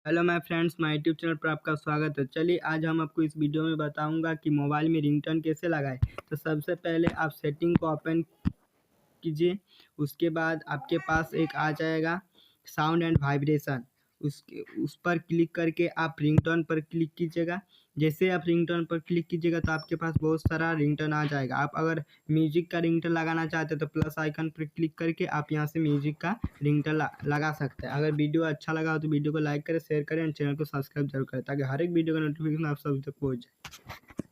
Hello my friends, my YouTube channel पर आपका स्वागत है। चलिए आज हम आपको इस वीडियो में बताऊंगा कि मोबाइल में रिंगटोन कैसे लगाएं। तो सबसे पहले आप सेटिंग को ओपन कीजिए। उसके बाद आपके पास एक आ जाएगा साउंड एंड वाइब्रेशन। उस पर क्लिक करके आप रिंगटोन पर क्लिक कीजिएगा। जैसे आप रिंगटोन पर क्लिक कीजिएगा तो आपके पास बहुत सारा रिंगटोन आ जाएगा। आप अगर म्यूजिक का रिंगटोन लगाना चाहते हैं तो प्लस आइकन पर क्लिक करके आप यहाँ से म्यूजिक का रिंगटोन लगा सकते हैं। अगर वीडियो अच्छा लगा हो तो वीडियो को लाइक करें, शेयर करें और चैनल को सब्सक्राइब जरूर करें ताकि हर एक वीडियो का नोटिफिकेशन आप सभी तक पहुँच जाए।